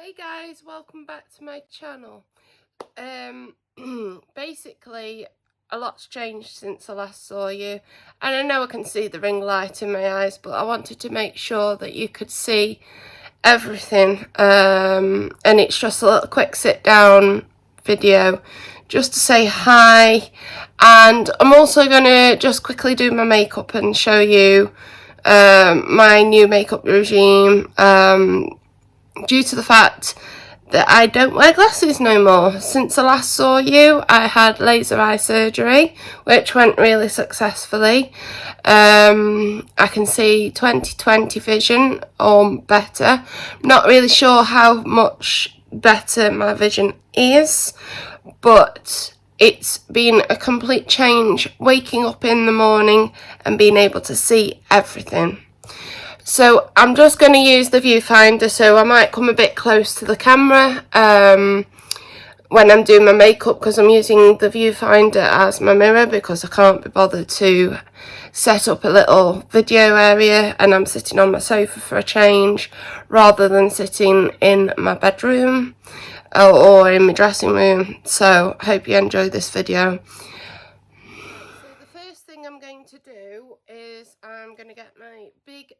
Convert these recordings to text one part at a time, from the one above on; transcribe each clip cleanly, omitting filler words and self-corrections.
Hey guys, welcome back to my channel. Basically a lot's changed since I last saw you, and I know I can see the ring light in my eyes, but I wanted to make sure that you could see everything, and it's just a little quick sit down video just to say hi. And I'm also going to just quickly do my makeup and show you my new makeup regime, due to the fact that I don't wear glasses no more. Since I last saw you, I had laser eye surgery, which went really successfully. I can see 20/20 vision or better. Not really sure how much better my vision is, but it's been a complete change waking up in the morning and being able to see everything. So I'm just going to use the viewfinder, so I might come a bit close to the camera when I'm doing my makeup, because I'm using the viewfinder as my mirror because I can't be bothered to set up a little video area, and I'm sitting on my sofa for a change rather than sitting in my bedroom or in my dressing room. So I hope you enjoy this video. I'm going to do is I'm going to get my big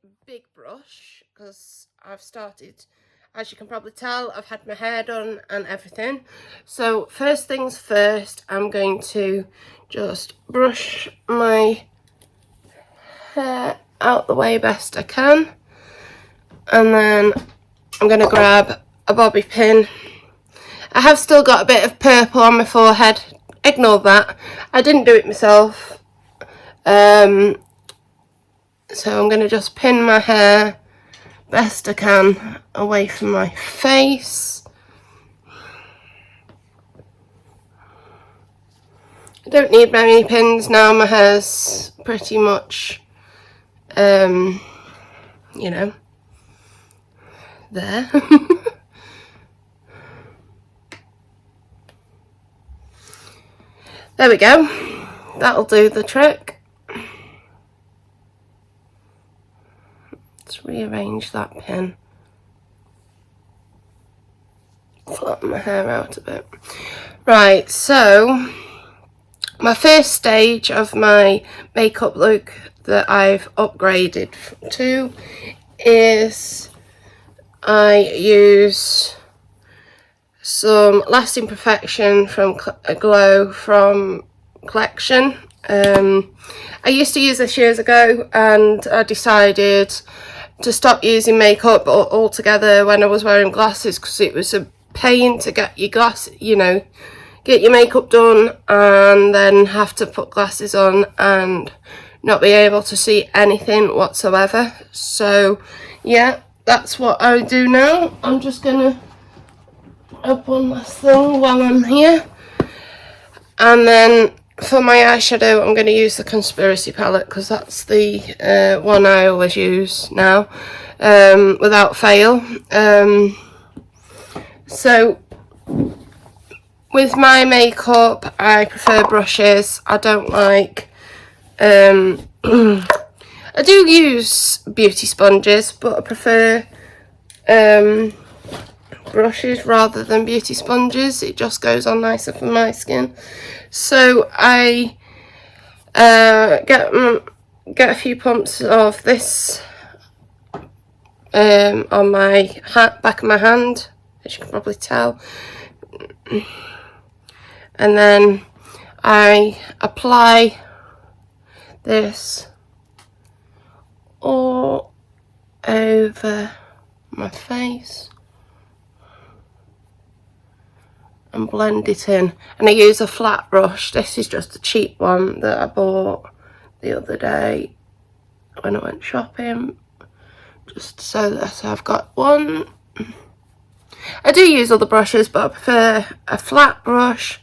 brush, because I've started, as you can probably tell, I've had my hair done and everything. So first things first, I'm going to just brush my hair out the way best I can, and then I'm going to grab a bobby pin. I have still got a bit of purple on my forehead, ignore that, I didn't do it myself. So I'm going to just pin my hair best I can away from my face. I don't need many pins now, my hair's pretty much, you know, there. There we go, that'll do the trick. Let's rearrange that pin, flatten my hair out a bit. Right, so my first stage of my makeup look that I've upgraded to is I use some Lasting Perfection from Glow from Collection. I used to use this years ago, and I decided to stop using makeup altogether when I was wearing glasses, because it was a pain to get your get your makeup done and then have to put glasses on and not be able to see anything whatsoever. So yeah, that's what I do now. I'm just gonna add one last thing while I'm here, and then for my eyeshadow I'm going to use the Conspiracy palette, because that's the one I always use now, without fail. So with my makeup I prefer brushes. I don't like I do use beauty sponges, but I prefer brushes rather than beauty sponges. It just goes on nicer for my skin. So I get a few pumps of this on my back of my hand, as you can probably tell, and then I apply this all over my face and blend it in. And I use a flat brush. This is just a cheap one that I bought the other day when I went shopping, just so that I've got one. I do use other brushes, but I prefer a flat brush,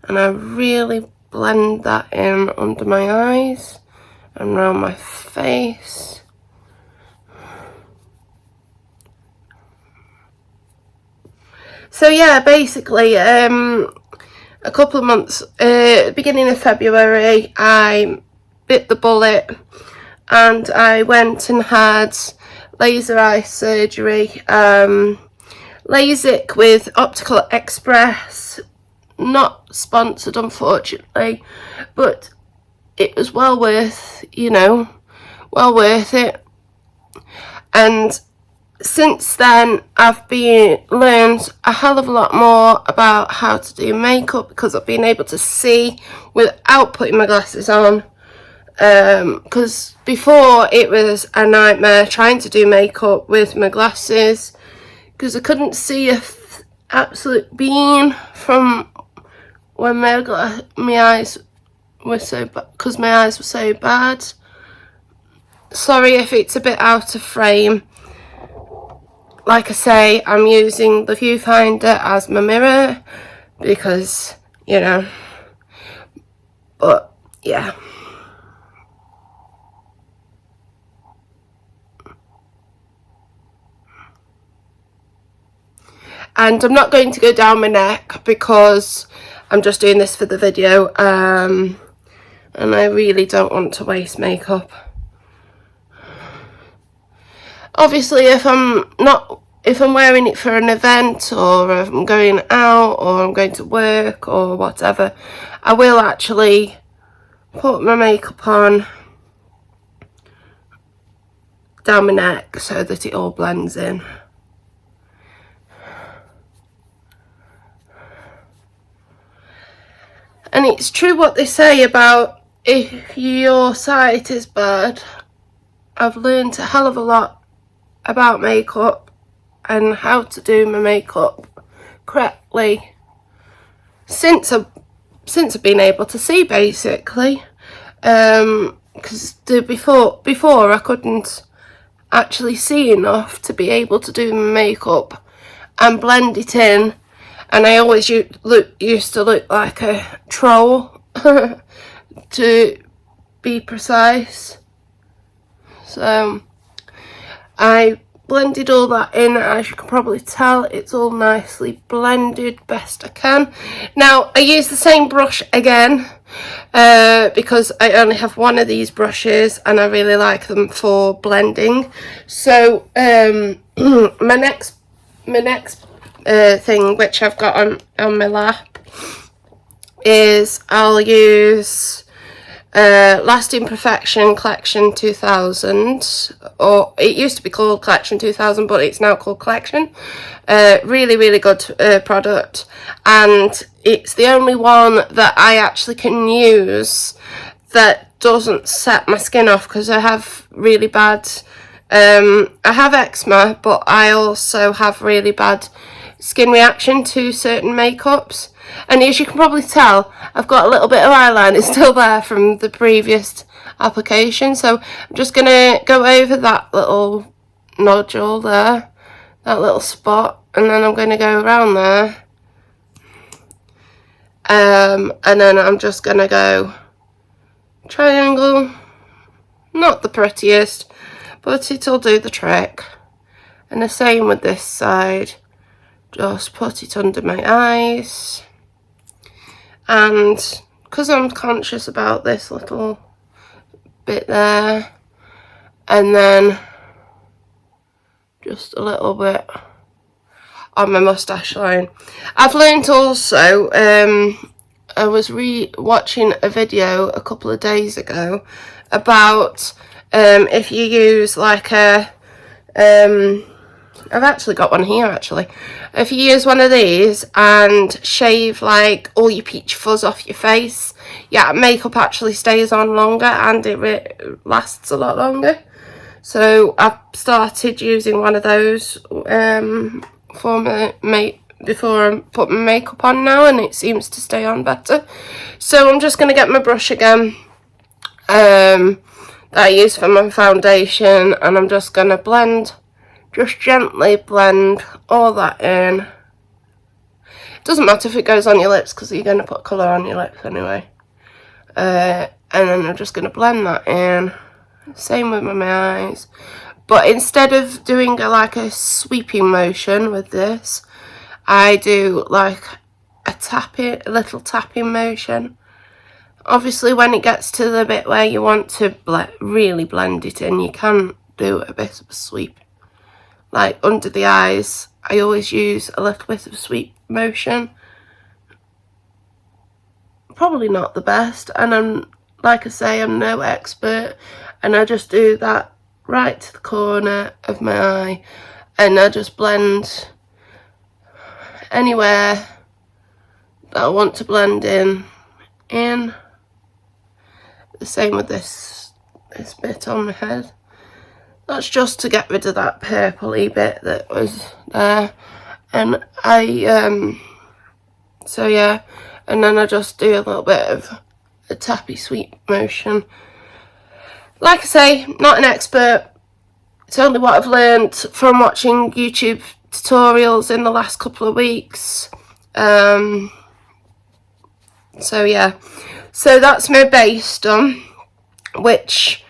and I really blend that in under my eyes and around my face. So yeah, basically a couple of months, beginning of February, I bit the bullet and I went and had laser eye surgery. LASIK with Optical Express. Not sponsored, unfortunately, but it was well worth, you know, well worth it. And since then, I've learned a hell of a lot more about how to do makeup, because I've been able to see without putting my glasses on. Because before it was a nightmare trying to do makeup with my glasses, because I couldn't see a absolute bean from when my eyes were so bad, because my eyes were so bad. Sorry if it's a bit out of frame. Like I say, I'm using the viewfinder as my mirror because, you know, but yeah. And I'm not going to go down my neck because I'm just doing this for the video, and I really don't want to waste makeup. Obviously, if I'm wearing it for an event, or if I'm going out, or I'm going to work, or whatever, I will actually put my makeup on down my neck so that it all blends in. And it's true what they say about if your sight is bad. I've learned a hell of a lot about makeup and how to do my makeup correctly since I've been able to see, basically. Because before I couldn't actually see enough to be able to do my makeup and blend it in, and I always used to look like a troll to be precise. So I blended all that in. As you can probably tell, it's all nicely blended best I can. Now I use the same brush again because I only have one of these brushes and I really like them for blending. So my next thing which I've got on my lap is I'll use Lasting Perfection Collection 2000, or it used to be called Collection 2000, but it's now called Collection. Really good product, and it's the only one that I actually can use that doesn't set my skin off, because I have really bad I have eczema, but I also have really bad skin reaction to certain makeups. And as you can probably tell, I've got a little bit of eyeliner still there from the previous application. So I'm just going to go over that little nodule there, that little spot, and then I'm going to go around there. And then I'm just going to go triangle. Not the prettiest, but it'll do the trick. And the same with this side. Just put it under my eyes. And because I'm conscious about this little bit there, and then just a little bit on my moustache line. I've learned also, I was watching a video a couple of days ago about if you use like a I've actually got one here actually. If you use one of these and shave like all your peach fuzz off your face, yeah, makeup actually stays on longer and it lasts a lot longer. So I've started using one of those for before I put my makeup on now, and it seems to stay on better. So I'm just going to get my brush again that I use for my foundation, and I'm just going to just gently blend all that in. It doesn't matter if it goes on your lips because you're going to put colour on your lips anyway. And then I'm just going to blend that in. Same with my eyes. But instead of doing like a sweeping motion with this, I do like a little tapping motion. Obviously when it gets to the bit where you want to really blend it in, you can do a bit of a sweep, like under the eyes I always use a little bit of sweep motion. Probably not the best, and I'm, like I say, I'm no expert, and I just do that right to the corner of my eye, and I just blend anywhere that I want to blend in. The same with this bit on my head. That's just to get rid of that purpley bit that was there. And so yeah, and then I just do a little bit of a tappy sweep motion. Like I say, not an expert. It's only what I've learned from watching YouTube tutorials in the last couple of weeks. So yeah, so that's my base done, which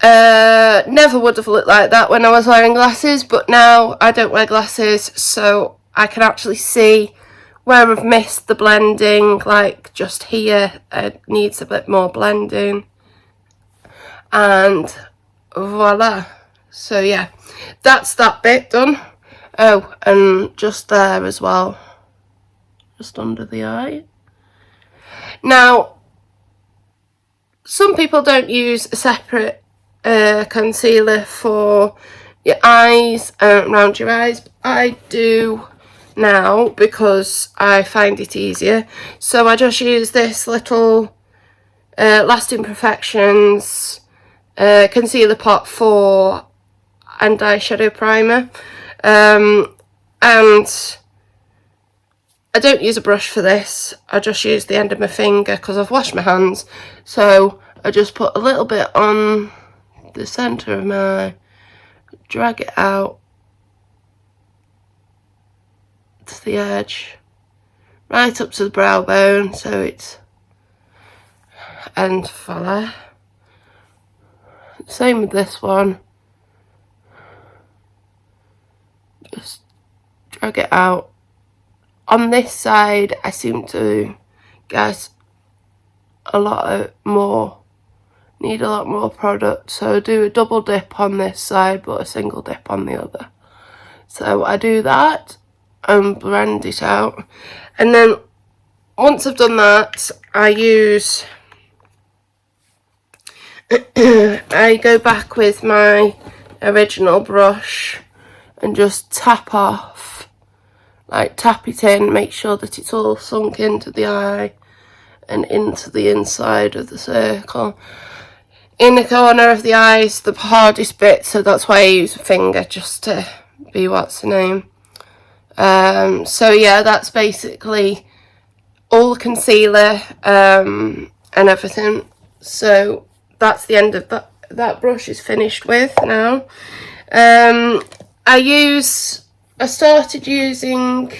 never would have looked like that when I was wearing glasses, but now I don't wear glasses, so I can actually see where I've missed the blending, like just here it needs a bit more blending, and voila. So yeah, that's that bit done. Oh, and just there as well, just under the eye. Now, some people don't use a separate concealer for your eyes, around your eyes. I do now because I find it easier. So I just use this little Lasting Perfections concealer pot for and eyeshadow primer, and I don't use a brush for this. I just use the end of my finger because I've washed my hands. So I just put a little bit on the centre of my eye, drag it out to the edge, right up to the brow bone, so it's, and voila. Same with this one. Just drag it out. On this side, I seem to get need a lot more product, so I do a double dip on this side but a single dip on the other. So I do that and blend it out, and then once I've done that, I use I go back with my original brush and just tap off, like tap it in, make sure that it's all sunk into the eye and into the inside of the circle. In the corner of the eye is the hardest bit, so that's why I use a finger, just to be what's the name. So yeah, that's basically all the concealer and everything. So that's the end of that brush is finished with now. I started using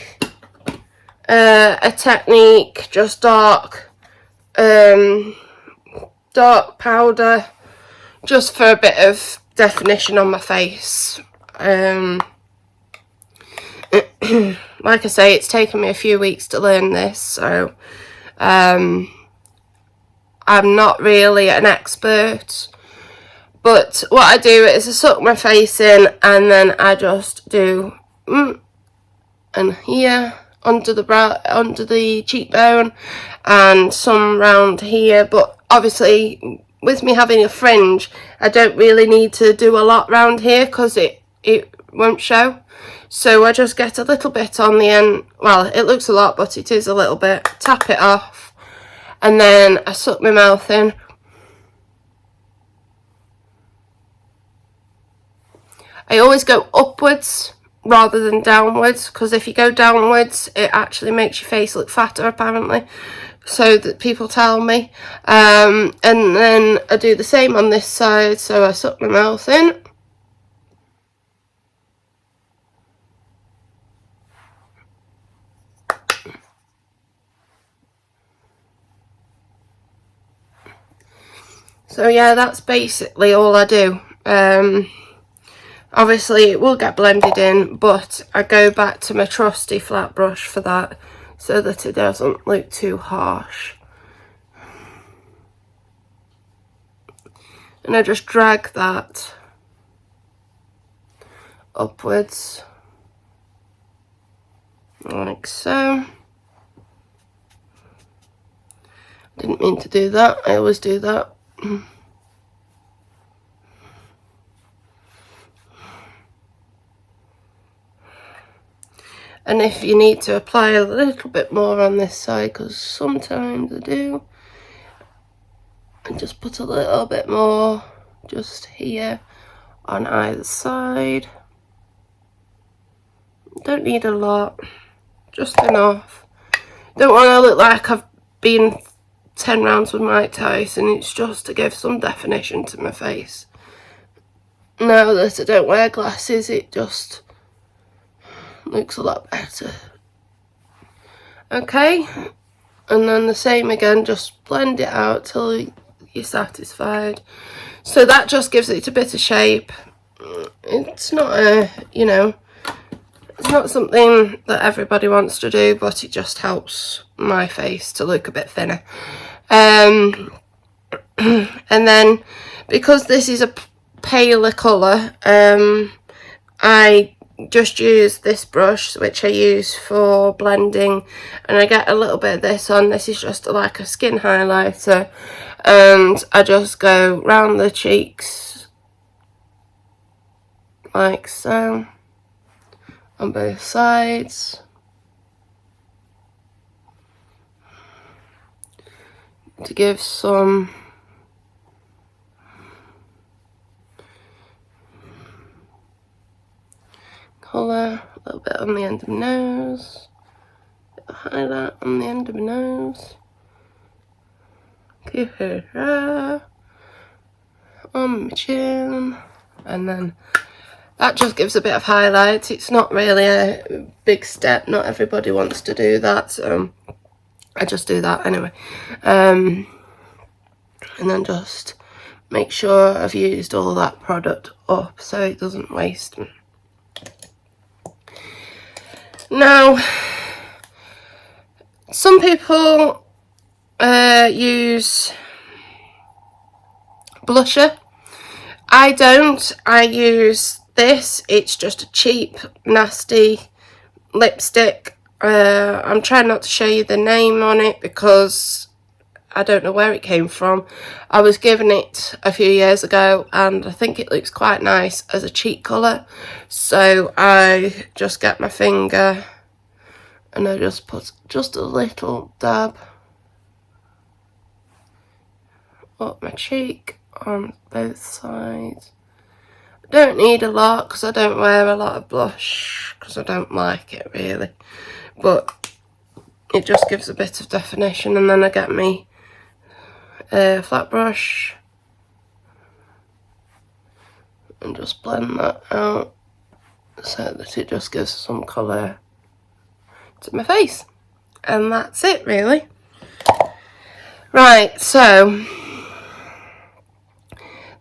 a technique, just dark powder, just for a bit of definition on my face. Like I say, it's taken me a few weeks to learn this, so I'm not really an expert, but what I do is I suck my face in, and then I just do and here under the brow, under the cheekbone, and some round here. But obviously with me having a fringe, I don't really need to do a lot round here because it won't show. So I just get a little bit on the end. Well, it looks a lot, but it is a little bit. Tap it off, and then I suck my mouth in. I always go upwards rather than downwards, because if you go downwards, it actually makes your face look fatter, apparently. So that people tell me. And then I do the same on this side, so I suck my mouth in. So yeah, that's basically all I do. Obviously it will get blended in, but I go back to my trusty flat brush for that, so that it doesn't look too harsh. And I just drag that upwards. like so. Didn't mean to do that, I always do that. And if you need to apply a little bit more on this side, because sometimes I do, and just put a little bit more just here on either side. Don't need a lot, just enough. Don't want to look like I've been 10 rounds with Mike Tyson. It's just to give some definition to my face. Now that I don't wear glasses, it just looks a lot better. Okay, and then the same again, just blend it out till you're satisfied. So that just gives it a bit of shape. It's not a, you know, it's not something that everybody wants to do, but it just helps my face to look a bit thinner. And then because this is a paler colour, I just use this brush, which I use for blending, and I get a little bit of this on. This is just like a skin highlighter, and I just go round the cheeks like so on both sides. To give some colour, a little bit on the end of my nose, a bit of highlight on the end of my nose, on my chin, and then that just gives a bit of highlight. It's not really a big step, not everybody wants to do that, so I just do that anyway. And then just make sure I've used all that product up so it doesn't waste. Now, some people use blusher. I don't. I use this. It's just a cheap, nasty lipstick. I'm trying not to show you the name on it because I don't know where it came from. I was given it a few years ago and I think it looks quite nice as a cheek colour. So I just get my finger and I just put just a little dab up my cheek on both sides. I don't need a lot because I don't wear a lot of blush because I don't like it really. But it just gives a bit of definition, and then I get me flat brush and just blend that out so that it just gives some colour to my face, and that's it really. Right, so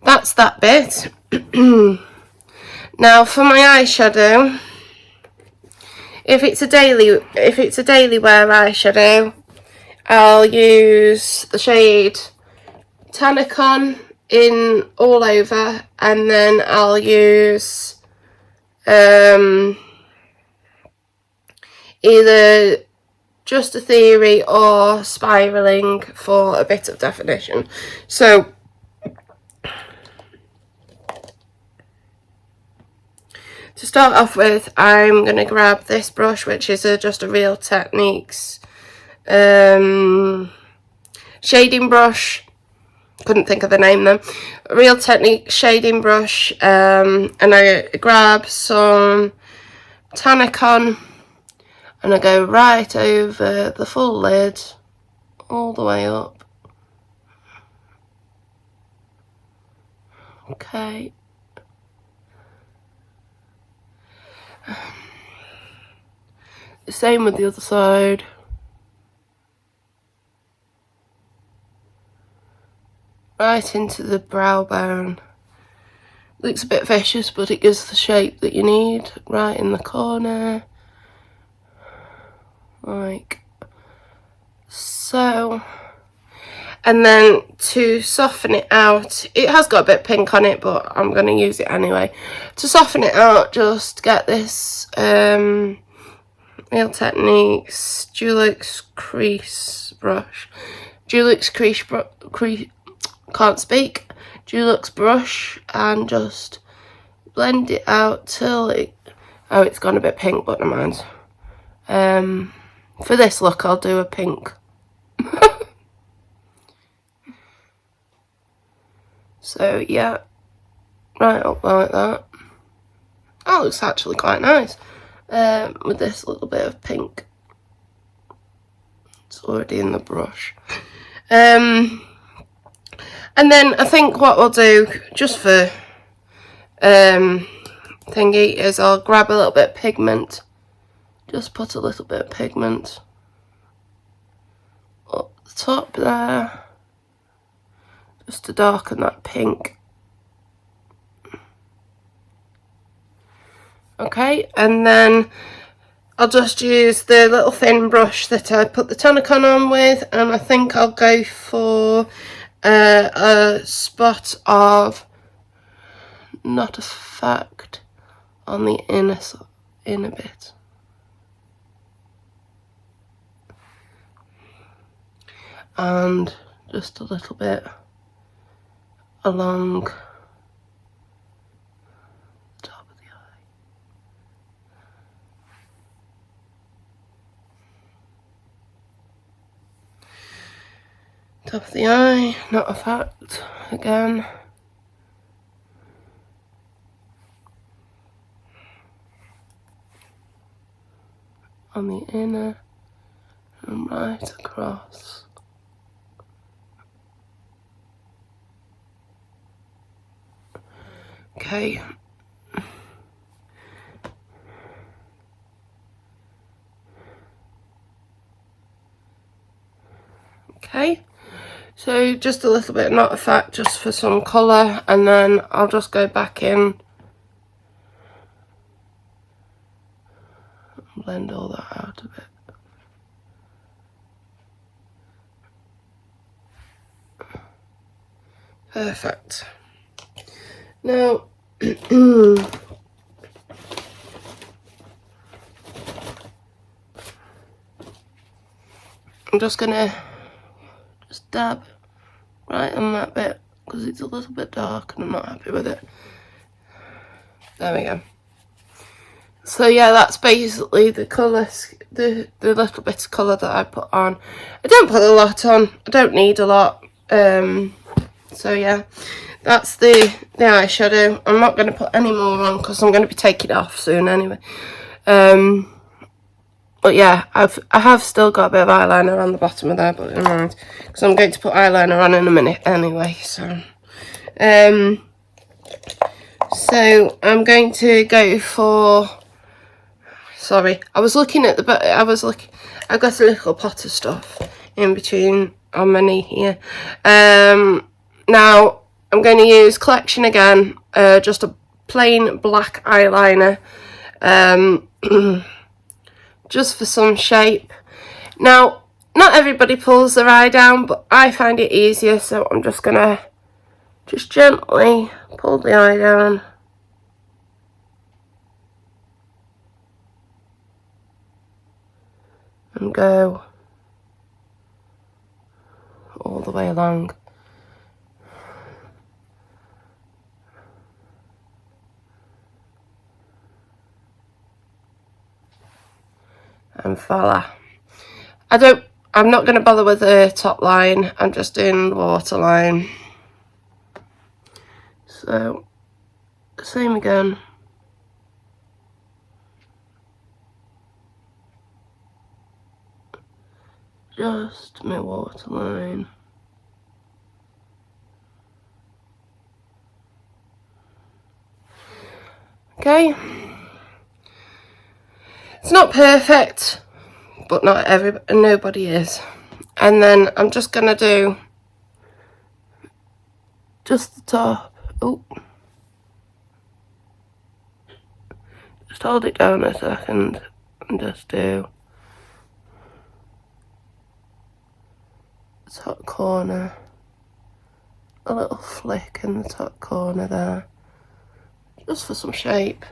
that's that bit. Now for my eyeshadow, if it's a daily wear eyeshadow, I'll use the shade Tannicon in All Over, and then I'll use either Just a Theory or Spiraling for a bit of definition. So to start off with, I'm going to grab this brush, which is just a Real Techniques shading brush. Couldn't think of the name then. A Real Techniques shading brush, and I grab some Tannicon and I go right over the full lid all the way up. Okay. The same with the other side. Right into the brow bone. Looks a bit vicious, but it gives the shape that you need. Right in the corner. Like so. And then to soften it out, it has got a bit pink on it, but I'm going to use it anyway. To soften it out, just get this Real Techniques Dulux Crease Brush. Dulux can't speak. Dulux brush, and just blend it out till it, oh, it's gone a bit pink, but never mind. For this look, I'll do a pink. So yeah, right up like that. Oh, looks actually quite nice. With this little bit of pink. It's already in the brush. And then I think what we'll do, just for thingy, is I'll grab a little bit of pigment. Just put a little bit of pigment up the top there, just to darken that pink. Okay, and then I'll just use the little thin brush that I put the Tonicon on with, and I think I'll go for a spot of Not a Fact on the inner bit. And just a little bit along the top of the eye. Top of the eye, Not a Fact again. On the inner and right across. Okay. Okay. So just a little bit, Not a Fact, just for some colour, and then I'll just go back in and blend all that out a bit. Perfect. Now, I'm just gonna dab right on that bit because it's a little bit dark and I'm not happy with it. There we go. So yeah, that's basically the colour, the little bit of colour that I put on. I don't put a lot on. I don't need a lot. So yeah, that's the eyeshadow. I'm not going to put any more on because I'm going to be taking it off soon anyway. But yeah, I have still got a bit of eyeliner on the bottom of there, but never mind, because I'm going to put eyeliner on in a minute anyway. So I'm going to go for. Sorry, I was looking at the. I've got a little pot of stuff in between on my knee here. Now I'm going to use Collection again. Just a plain black eyeliner. Just for some shape. Now, not everybody pulls their eye down, but I find it easier, so I'm just gonna gently pull the eye down. And go all the way along. And voila. I'm not going to bother with the top line, I'm just doing the waterline. So, same again. Just my waterline. Okay. It's not perfect, but nobody is. And then I'm just gonna do just the top. Oh, just hold it down a second and just do the top corner. A little flick in the top corner there, just for some shape.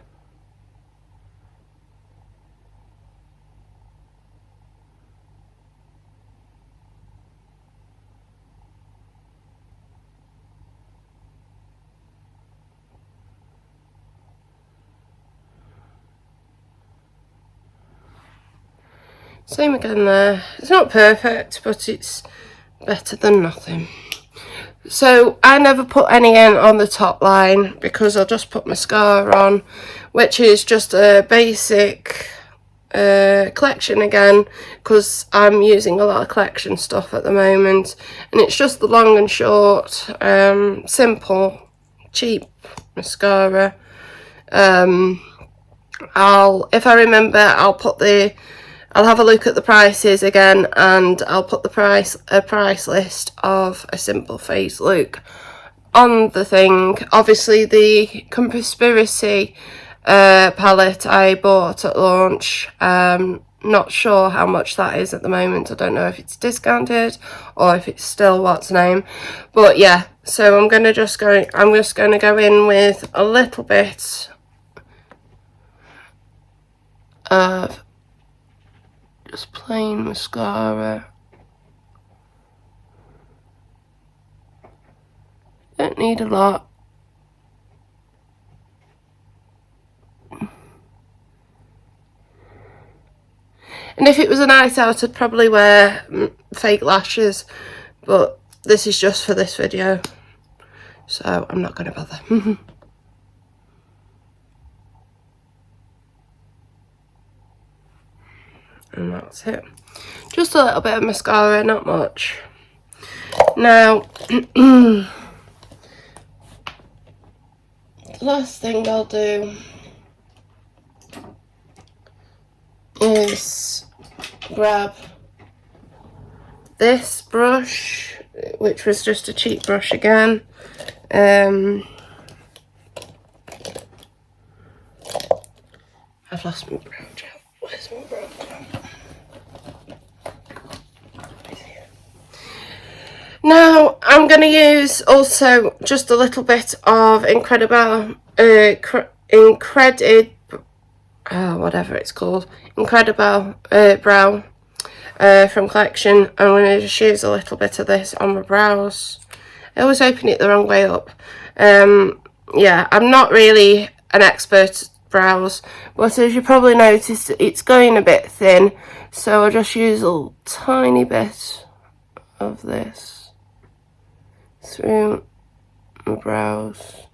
Same again there. It's not perfect, but it's better than nothing. So I never put any in on the top line because I'll just put mascara on, which is just a basic collection again, because I'm using a lot of collection stuff at the moment, and it's just the long and short, simple, cheap mascara. If I remember, I'll have a look at the prices again, and I'll put a price list of a simple face look on the thing. Obviously the Conspiracy palette I bought at launch, not sure how much that is at the moment. I don't know if it's discounted or if it's still what's name, but yeah. So I'm just going to go in with a little bit of just plain mascara. Don't need a lot. And if it was a night out, I'd probably wear fake lashes, but this is just for this video, so I'm not going to bother. And that's it. Just a little bit of mascara, not much. Now, the last thing I'll do is grab this brush, which was just a cheap brush again. I've lost my brow gel. Where's my brow gel? Now I'm going to use also just a little bit of Incredible whatever it's called, Incredible Brow from Collection. I'm going to just use a little bit of this on my brows. I always open it the wrong way up. Yeah, I'm not really an expert at brows, but as you probably noticed, it's going a bit thin, so I'll just use a tiny bit of this through my brows.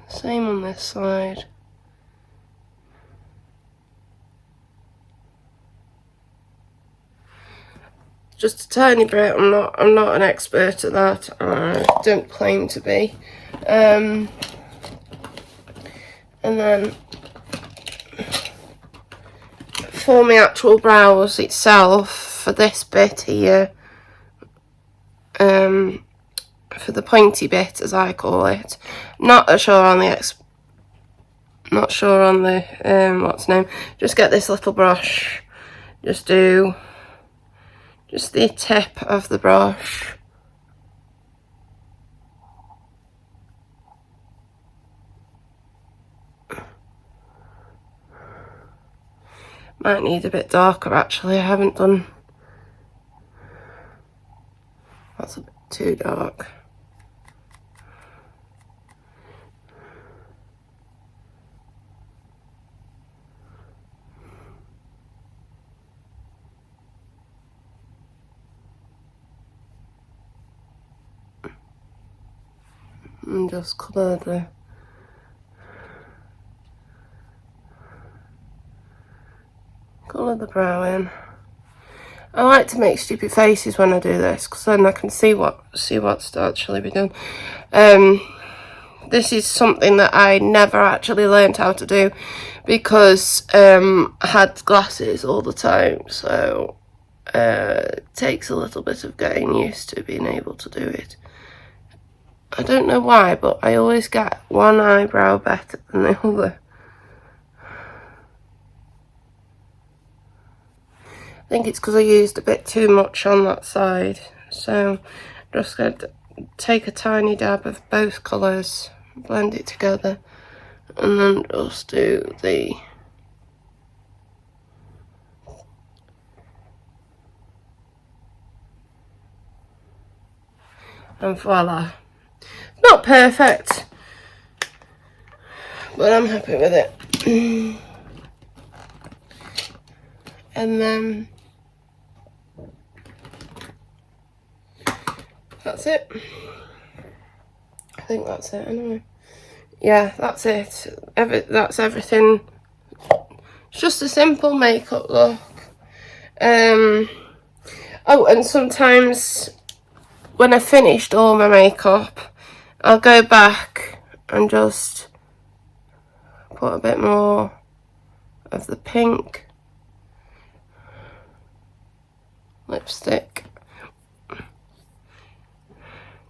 Same on this side. Just a tiny bit. I'm not an expert at that. I don't claim to be. And then for my actual brows itself, for this bit here, for the pointy bit as I call it, not sure on the what's name. Just get this little brush. Just do the tip of the brush. Might need a bit darker actually. I haven't done. That's a bit too dark. And just colour the brow in. I like to make stupid faces when I do this, because then I can see what's to actually be done. This is something that I never actually learned how to do because I had glasses all the time, so it takes a little bit of getting used to being able to do it. I don't know why, but I always get one eyebrow better than the other. I think it's because I used a bit too much on that side. So I'm just going to take a tiny dab of both colours, blend it together, and then just do the and voila. Not perfect, but I'm happy with it. And then that's it. I think that's it anyway. Yeah, that's it. That's everything. It's just a simple makeup look. Oh, and sometimes when I've finished all my makeup, I'll go back and just put a bit more of the pink lipstick.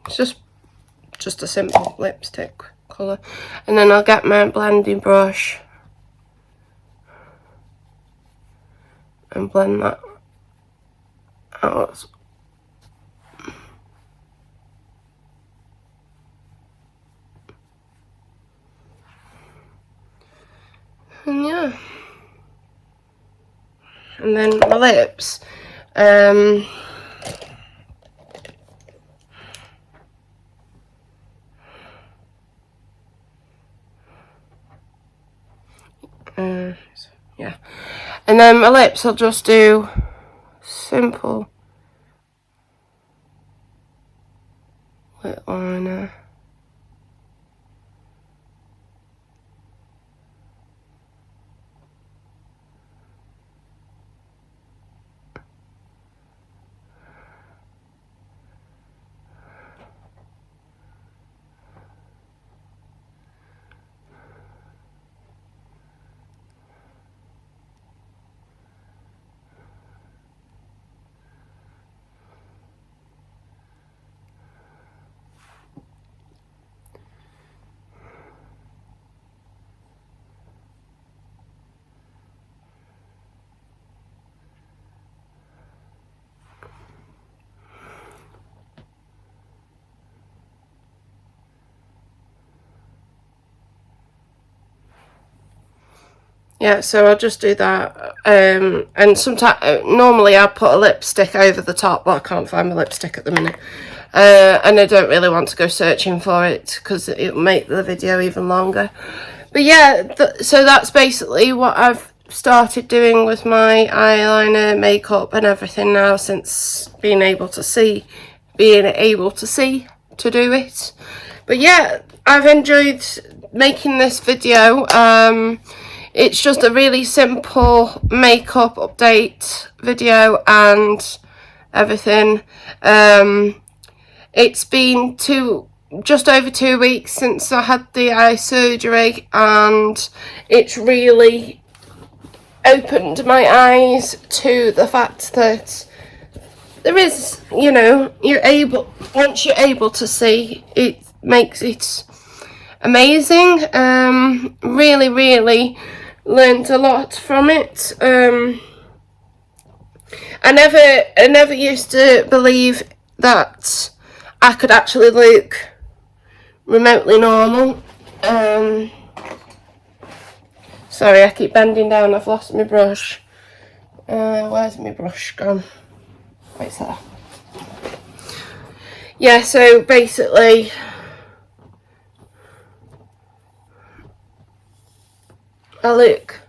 It's just a simple lipstick colour, and then I'll get my blending brush and blend that out. And yeah, and then my lips. Yeah, and then my lips I'll just do simple lip liner. Yeah, so I'll just do that, and sometimes, normally I'll put a lipstick over the top, but I can't find my lipstick at the minute, and I don't really want to go searching for it, because it'll make the video even longer. But yeah, so that's basically what I've started doing with my eyeliner, makeup and everything now, since being able to see to do it. But yeah, I've enjoyed making this video. It's just a really simple makeup update video and everything. It's been just over 2 weeks since I had the eye surgery, and it's really opened my eyes to the fact that there is, you know, once you're able to see, it makes it amazing. Really learned a lot from it. I never used to believe that I could actually look remotely normal. Sorry, I keep bending down. I've lost my brush. Where's my brush gone? Wait there. Yeah, so basically, I look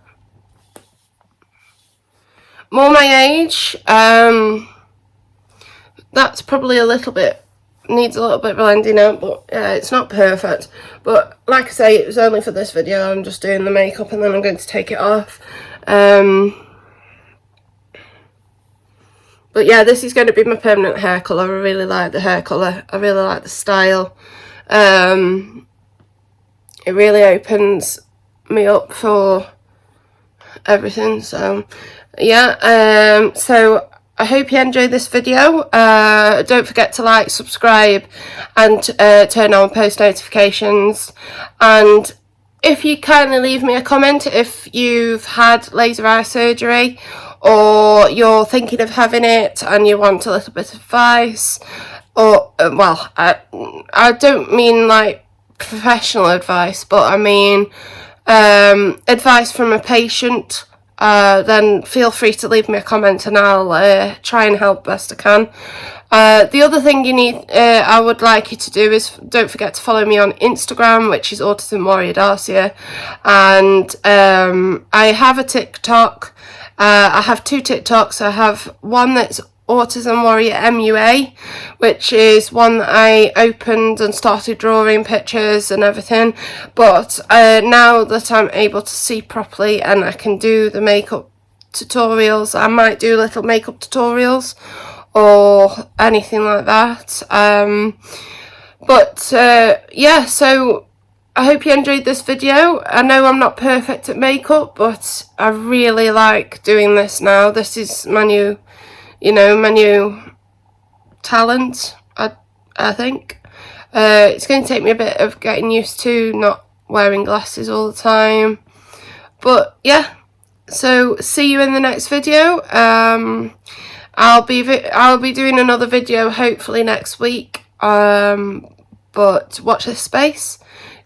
more my age. That's probably needs a little bit blending out, but it's not perfect. But like I say, it was only for this video. I'm just doing the makeup and then I'm going to take it off. But yeah, this is going to be my permanent hair colour. I really like the hair colour. I really like the style. It really opens me up for everything. So yeah, so I hope you enjoyed this video. Don't forget to like, subscribe and turn on post notifications. And if you kindly leave me a comment if you've had laser eye surgery or you're thinking of having it and you want a little bit of advice, or well, I don't mean like professional advice, but I mean advice from a patient then feel free to leave me a comment and I'll try and help best I can. The other thing I would like you to do is don't forget to follow me on Instagram, which is Autism Warrior Darcia, and I have a TikTok. I have 2 TikToks. I have one that's Autism Warrior MUA, which is one that I opened and started drawing pictures and everything, but now that I'm able to see properly and I can do the makeup tutorials, I might do little makeup tutorials or anything like that. Yeah, so I hope you enjoyed this video. I know I'm not perfect at makeup, but I really like doing this now. This is my new, my new talent, I think. It's going to take me a bit of getting used to not wearing glasses all the time. But yeah, so see you in the next video. I'll be doing another video hopefully next week, but watch this space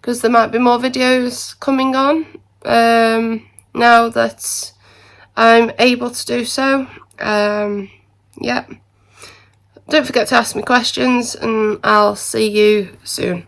because there might be more videos coming on now that I'm able to do so. Yeah, don't forget to ask me questions and I'll see you soon.